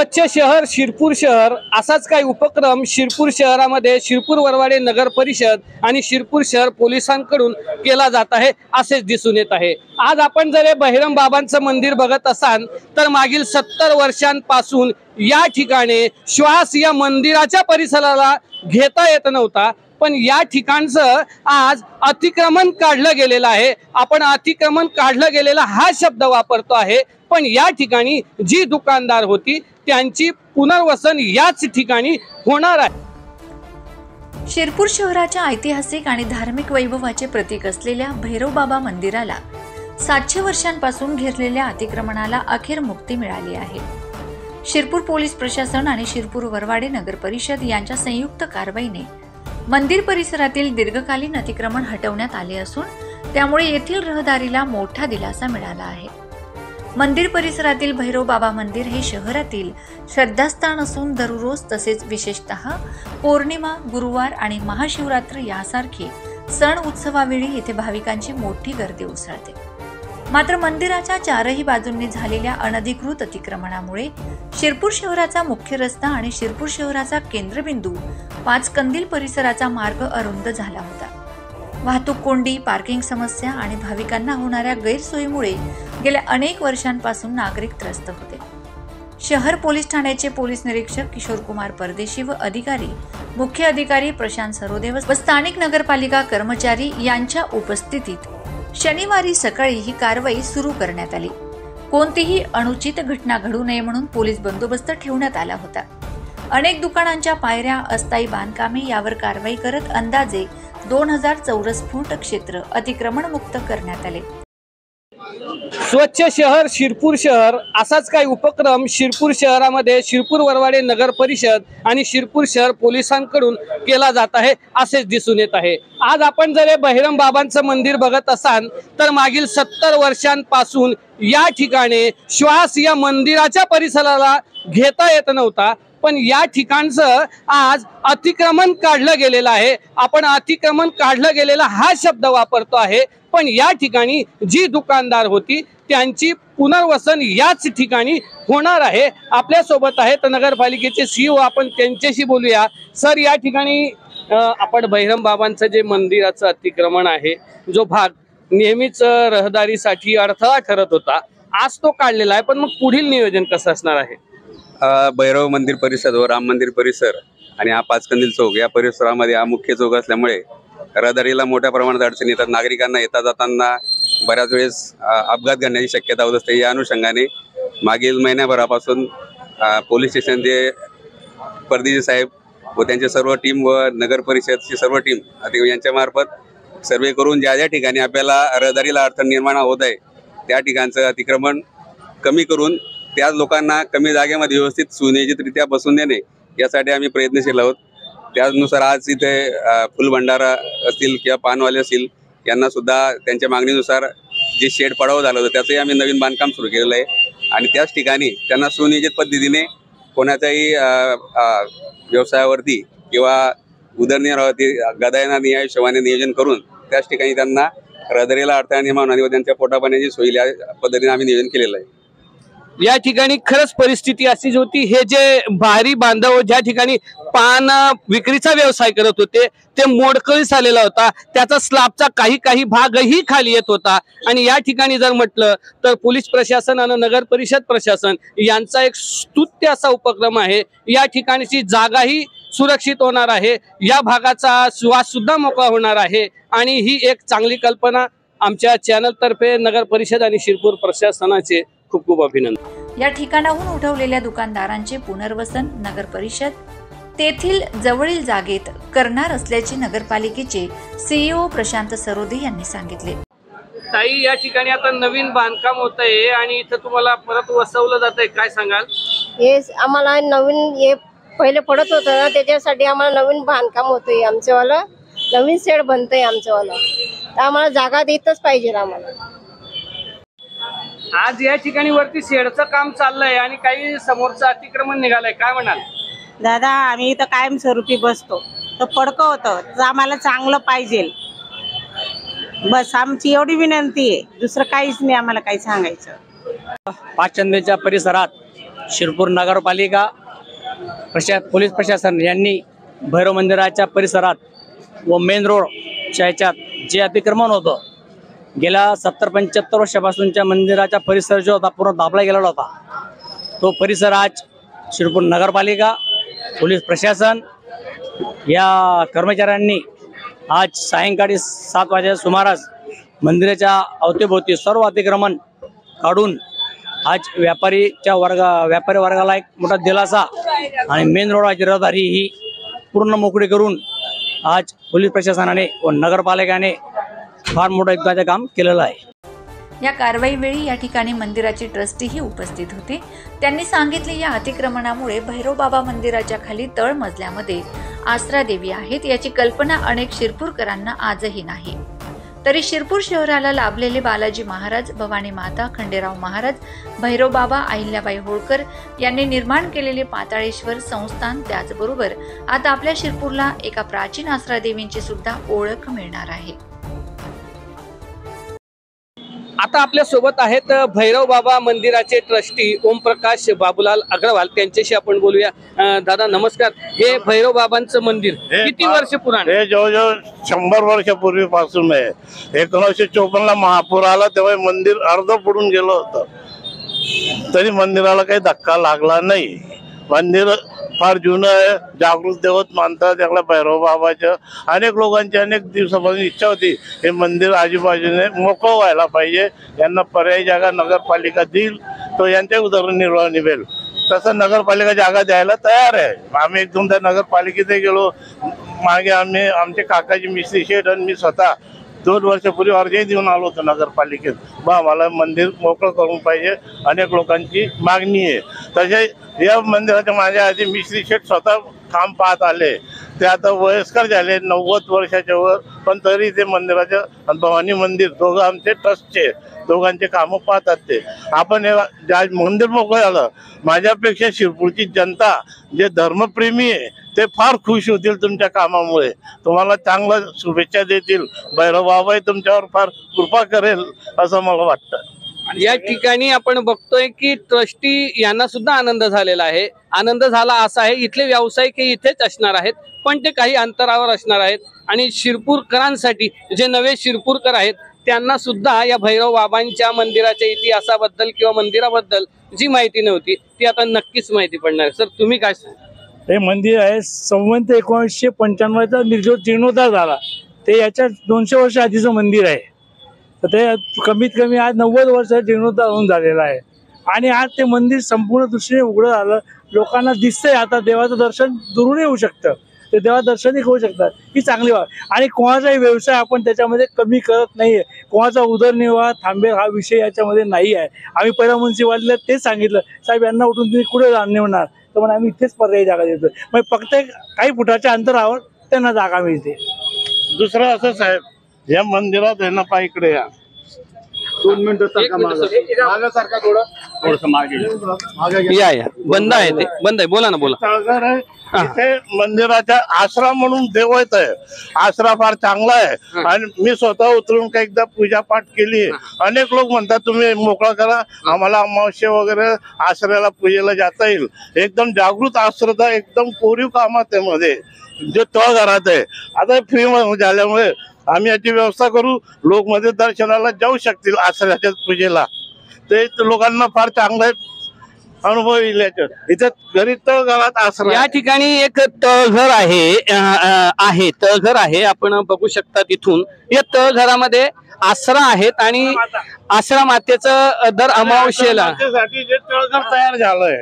स्वच्छ शहर शिरपूर शहर असाच काही उपक्रम शिरपूर शहरामध्ये शिरपूर वरवाडे नगर परिषद आणि शिरपूर शहर पोलिसांकडून केला जात आहे असेच दिसून येत आहे। आज आपण जर बहिरम बाबांचं मंदिर बघत असाल तर मागील 70 वर्षांपासून या ठिकाणी श्वास या मंदिराच्या परिसराला घेता येत नव्हता, पण या ठिकाणचं आज अतिक्रमण काढलं गेलेलं आहे। आपण अतिक्रमण काढलं गेलेला हा शब्द वापरतो आहे, पण या ठिकाणी जी दुकानदार होती त्यांची पुनर्वसन याच ठिकाणी होणार आहे। शिरपूर शहराच्या ऐतिहासिक आणि धार्मिक वैभवाचे प्रतीक असलेल्या भैरव बाबा मंदिराला 700 वर्षांपासून घेरलेल्या अतिक्रमणाला अखेर मुक्ती मिळाली आहे। शिरपूर पोलीस प्रशासन आणि शिरपूर वरवाडे नगर परिषद यांच्या संयुक्त कारवाईने मंदिर परिसरातील दीर्घकालीन अतिक्रमण हटवण्यात आले असून त्यामुळे येथील रहदारीला मोठा दिलासा मिळाला आहे। मंदिर परिसरातील भैरव बाबा मंदिर हे शहरातील श्रद्धास्थान असून दररोज तसेच विशेषतः पौर्णिमा, गुरुवार आणि महाशिवरात्र यासारखे सण उत्सवावेळी येथे भाविकांची मोठी गर्दी उसळते। मात्र मंदिराच्या चारही बाजूंनी झालेल्या अनधिकृत अतिक्रमणामुळे शिरपूर शहराचा मुख्य रस्ता आणि शिरपूर शहराचा केंद्रबिंदू पाचकंदील परिसराचा मार्ग अरुंद झाला होता। वाहतूक कोंडी, पार्किंग समस्या आणि भाविकांना होणाऱ्या गैरसोयीमुळे गेल्या अनेक वर्षांपासून नागरिक त्रस्त होते। शहर पोलीस ठाण्याचे पोलीस निरीक्षक किशोर कुमार परदेशी व अधिकारी, मुख्य अधिकारी प्रशांत सरोदे व स्थानिक नगरपालिका कर्मचारी यांच्या उपस्थितीत शनिवारी सकाळी ही कारवाई सुरू करण्यात आली। कोणतीही अनुचित घटना घडू नये म्हणून पोलीस बंदोबस्त ठेवण्यात आला होता। अनेक दुकानांच्या पायऱ्या, अस्थायी बांधकामे यावर कारवाई करत अंदाजे 2000 चौरस फूट क्षेत्र अतिक्रमण मुक्त करण्यात आले। स्वच्छ शहर शिरपूर शहर असाच काही उपक्रम शिरपूर शहरामध्ये शिरपूर वरवाडे नगर परिषद आणि शिरपूर शहर पोलिसांकडून केला जात आहे असेच दिसून येत आहे। आज आपण जर बहिरम बाबांचं मंदिर बघत असाल तर मागील 70 वर्षांपासून या ठिकाणी श्वास या मंदिराच्या परिसराला घेता येत नव्हता, पण या ठिकाणचं आज अतिक्रमण काढलं गेलेलं आहे। आपण अतिक्रमण काढलं गेलेला हा शब्द वापरतो आहे, पण या ठिकाणी जी दुकानदार होती त्यांची पुनर्वसन याच ठिकाणी होणार आहे। आपल्या सोबत आहेत नगरपालिकेचे सीईओ, आपण त्यांच्याशी बोलूया। सर, या ठिकाणी आपण बहिरम बाबांचं जे मंदिराचं अतिक्रमण आहे, जो भाग नेहमीच रहदारीसाठी अडथळा ठरत होता, आज तो काढलेला आहे, पण मग पुढील नियोजन कसं असणार आहे? भैरव मंदिर परिसर व राम मंदिर परिसर आणि हा पाचकंदील चौक या परिसरामध्ये हा मुख्य चौक असल्यामुळे रहदारीला मोठ्या प्रमाणात अडचणी येतात। नागरिकांना येता जाताना बऱ्याच वेळेस अपघात घडण्याची शक्यता होत असते। या अनुषंगाने मागील महिन्याभरापासून पोलीस स्टेशनचे परदेशी साहेब व त्यांचे सर्व टीम व नगर परिषदची सर्व टीम यांच्या मार्फत सर्वे करून ज्या ज्या ठिकाणी आपल्याला रहदारीला अडचण निर्माण होत आहे त्या ठिकाणचं अतिक्रमण कमी करून त्याच लोकांना कमी जागेमध्ये व्यवस्थित सुनियोजितरित्या बसून देणे यासाठी आम्ही प्रयत्नशील आहोत। त्यानुसार आज इथे फुलभंडारा असतील किंवा पानवाले असतील यांना सुद्धा त्यांच्या मागणीनुसार जे शेड पडावं झालं होतं त्याचंही आम्ही नवीन बांधकाम सुरू केलेलं आहे आणि त्याच ठिकाणी त्यांना सुनियोजित पद्धतीने कोणाच्याही व्यवसायावरती किंवा उदरनिर्वाहावरती गदायना या हिशोबाने नियोजन करून त्याच ठिकाणी त्यांना रहदारीला अडथळा निर्माण होणार व त्यांच्या पोटापाण्याची सोयी या पद्धतीने आम्ही नियोजन केलेलं आहे। या ठिकाणी खरंच परिस्थिती अशीच होती, हे जे भारी बांधव ज्या ठिकाणी पान विक्रीचा व्यवसाय करत होते ते मोडकळीस आलेला होता, त्याचा स्लॅबचा काही भागही खाली येत होता। आणि या ठिकाणी जर म्हटलं तर पोलीस प्रशासन आणि नगर परिषद प्रशासन यांचा एक स्तुत्य असा उपक्रम आहे। या ठिकाणची जागाही सुरक्षित होणार आहे, या भागाचा श्वास सुद्धा मोकळा होणार आहे आणि ही एक चांगली कल्पना आमच्या चॅनल तर्फे नगर परिषद आणि शिरपूर प्रशासनाचे खूप खूप अभिनंदन। या ठिकाणाहून उठवलेल्या दुकानदारांचे पुनर्वसन नगर परिषद तेथील जवळील जागेत करणार असल्याचे नगरपालिकेचे सीईओ प्रशांत सरोदे यांनी सांगितले। ताई, या ठिकाणी आता नवीन बांधकाम होत आहे आणि इथं तुम्हाला परत वसवलं जात आहे, काय सांगाल? हे आम्हाला नवीन हे पहिले पडत होतं ना, त्याच्यासाठी आम्हाला नवीन बांधकाम होतंय, आमच्यावाला नवीन शेड बनतंय आमच्यावाला, तर आम्हाला जागा देतच पाहिजे आम्हाला। आज या ठिकाणी वरती शेडचं काम चाललंय आणि काही समोरचं अतिक्रमण निघालंय, काय म्हणाल? दादा, आम्ही इथं कायमस्वरूपी बसतो, तर पडकं होतं तर आम्हाला चांगलं पाहिजे, बस आमची एवढी विनंती आहे, दुसरं काहीच नाही आम्हाला काही सांगायचं। पाचचंदेच्या परिसरात शिरपूर नगरपालिका पोलीस प्रशासन यांनी भैरव मंदिराच्या परिसरात व मेन रोडच्या ह्याच्यात जे अतिक्रमण होतं, गेल्या 70-75 वर्षापासूनच्या मंदिराचा परिसर जो होता पूर्ण दाबला गेलेला होता, तो परिसर आज शिरपूर नगरपालिका पोलीस प्रशासन या कर्मचाऱ्यांनी आज सायंकाळी 7 वाजेच्या सुमारास मंदिराच्या अवतीभोवती सर्व अतिक्रमण काढून आज व्यापारी वर्गाला एक मोठा दिलासा आणि मेन रोडाची रहदारी ही पूर्ण मोकळी करून आज पोलीस प्रशासनाने व नगरपालिकेने फार मोठं एकदाचं काम केलेलं आहे. या कारवाईवेळी या ठिकाणी मंदिराचे ट्रस्टीही उपस्थित होते. त्यांनी सांगितले, या अतिक्रमणामुळे भैरवबाबा मंदिराच्या खाली तळमजल्यामध्ये आसरा देवी आहेत याची कल्पना अनेक शिरपूरकरांना आजही नाही. तरी शिरपूर शहराला लाभलेले बालाजी महाराज, भवानी माता, खंडेराव महाराज, भैरवबाबा, अहिल्याबाई होळकर यांनी निर्माण केलेले पाताळेश्वर संस्थान, त्याचबरोबर आता आपल्या शिरपूरला एका प्राचीन आसरा देवींची सुद्धा ओळख मिळणार आहे. आता आपल्या सोबत आहेत भैरव बाबा मंदिराचे ट्रस्टी ओमप्रकाश बाबूलाल अग्रवाल, त्यांच्याशी आपण बोलूया. दादा नमस्कार. हे भैरव बाबांचं मंदिर किती वर्ष पुराणे? हे जवळजवळ 100 वर्षापूर्वीपासून आहे. 1954 ला महापूर आला तेव्हा मंदिर अर्ध बुडून गेलं होतं, तरी मंदिराला काही धक्का लागला नाही. मंदिर फार जुनं आहे, जागृत देवत मानतात त्याला भैरव बाबाच्या. अनेक लोकांची अनेक दिवसापासून इच्छा होती हे मंदिर आजूबाजूने मोकळं व्हायला पाहिजे, यांना पर्यायी जागा नगरपालिका देईल तो यांच्या उदरनिर्वाह निभेल. तसं नगरपालिका जागा द्यायला तयार आहे. आम्ही 1-2दा नगरपालिकेत गेलो. मागे आमचे काकाजी मिस्त्री शेठ आणि मी स्वतः 2 वर्षापूर्वी अर्जही देऊन आलो होतो नगरपालिकेत. आम्हाला मंदिर मोकळं करून पाहिजे, अनेक लोकांची मागणी आहे. तसे या मंदिराच्या माझ्या आधी मिस्त्री शेठ स्वतः काम पाहत आले. ते आता वयस्कर झाले, 90 वर्षाच्या वर, पण तरी ते मंदिराच्या भवानी मंदिर दोघं आमचे ट्रस्टचे दोघांचे कामं पाहतात. ते आपण ज्या मंदिर मोकळं झालं, माझ्यापेक्षा शिरपूरची जनता जे धर्मप्रेमी आहे ते फार खुश होतील तुमच्या कामामुळे. तुम्हाला चांगल्या शुभेच्छा देतील. भैरव बाबाही तुमच्यावर फार कृपा करेल असं मला वाटतं. या ठिकाणी आपण बघतोय की ट्रस्टी यांना सुद्धा आनंद झालेला आहे. आनंद झाला असा आहे, इथले व्यावसायिक हे इथेच असणार आहेत, पण ते काही अंतरावर असणार आहेत. आणि शिरपूरकरांसाठी जे नवे शिरपूरकर आहेत त्यांना सुद्धा या भैरव बाबांच्या मंदिराच्या इतिहासाबद्दल किंवा मंदिराबद्दल जी माहिती नव्हती ती आता नक्कीच माहिती पडणार. सर तुम्ही काय सांगा? हे मंदिर आहे संवंत 1995चा जीर्णोद्धार झाला. ते याच्या 200 वर्ष आधीचं मंदिर आहे. तर ते कमीत कमी आज 90 वर्ष जीर्णोद्धार होऊन झालेला आहे. आणि आज ते मंदिर संपूर्ण दृष्टीने उघडं झालं. लोकांना दिसतंय आता देवाचं दर्शन दुरून होऊ शकतं, ते देवा दर्शनही होऊ शकतात. ही चांगली बाब. आणि कोणाचाही व्यवसाय आपण त्याच्यामध्ये कमी करत नाहीये. कोणाचा उदरनिर्वाह थांबेल हा विषय याच्यामध्ये नाही आहे. आम्ही पहिल्या म्युन्सिपालिटीला तेच सांगितलं, साहेब यांना उठून तुम्ही कुठे नेणार, तर म्हणून आम्ही इथेच पर्यायी जागा देतो. मग फक्त काही फुटाच्या अंतरावर त्यांना जागा मिळते. दुसरं असं साहेब, या मंदिरात आहे ना पा इकडे या 2 मिनिटं या बंद आहे, ते बंद आहे. बोला ना, बोला. तळघर आहे इथे मंदिराच्या आश्रम म्हणून देवत आहे. आश्रम फार चांगला आहे आणि मी स्वतः उतरून काही एकदा पूजा पाठ केली. अनेक लोक म्हणतात तुम्ही मोकळा करा, आम्हाला अमावस्या वगैरे आश्रयाला पूजेला जाता येईल. एकदम जागृत आश्रय, एकदम कोरीव कामात आहे मध्ये जे तळघरात आहे. आता फ्री झाल्यामुळे आम्ही याची व्यवस्था करू, लोक मध्ये दर्शनाला जाऊ शकतील आश्रयाच्या पूजेला. ते लोकांना फार चांगलं अनुभव येईल. इथे घरी तळघरात आश्रय. या ठिकाणी एक तळघर आहे तळघर आहे, आपण बघू शकता तिथून. या तळघरामध्ये आसरा आहेत आणि आसरा मातेचं दर अमावस्येला जे तळघर तयार झालंय,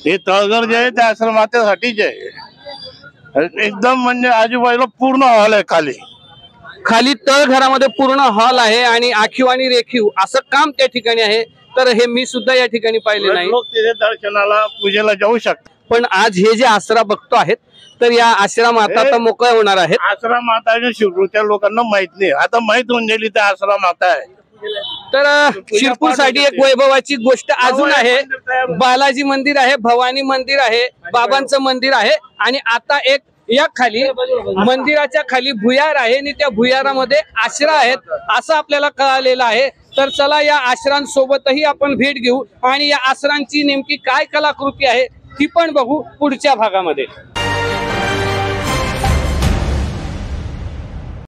हे तळघर जे आहे ते आश्रम मातेसाठीच आहे. एकदम म्हणजे आजूबाजूला पूर्ण हॉल आहे. खाली तळघरामध्ये पूर्ण हॉल आहे आणि आखीव आणि रेखीव असं काम त्या ठिकाणी आहे. तर हे मी सुद्धा या ठिकाणी पाहिले नाही. लोक तिथे दर्शनाला पूजेला जाऊ शकतात. पण आज हे जे आसरा बघतो आहेत, तर या आसरा माता आता मोकळ्या होणार आहेत. आसरा माता शिरपूरच्या लोकांना माहित नाही, आता माहित होऊन गेली ते आसरा माता आहे. तर शिरपूरसाठी एक वैभवाची गोष्ट अजून आहे. बालाजी मंदिर आहे, भवानी मंदिर आहे, बाबांचं मंदिर आहे आणि आता एक या खाली मंदिराच्या खाली भुयार आहे आणि त्या भुयारामध्ये आश्रा आहेत असं आपल्याला कळालेलं आहे. तर चला या आश्रांसोबतही आपण भेट घेऊ आणि या आश्रांची नेमकी काय कलाकृती आहे ती पण बघू पुढच्या भागामध्ये।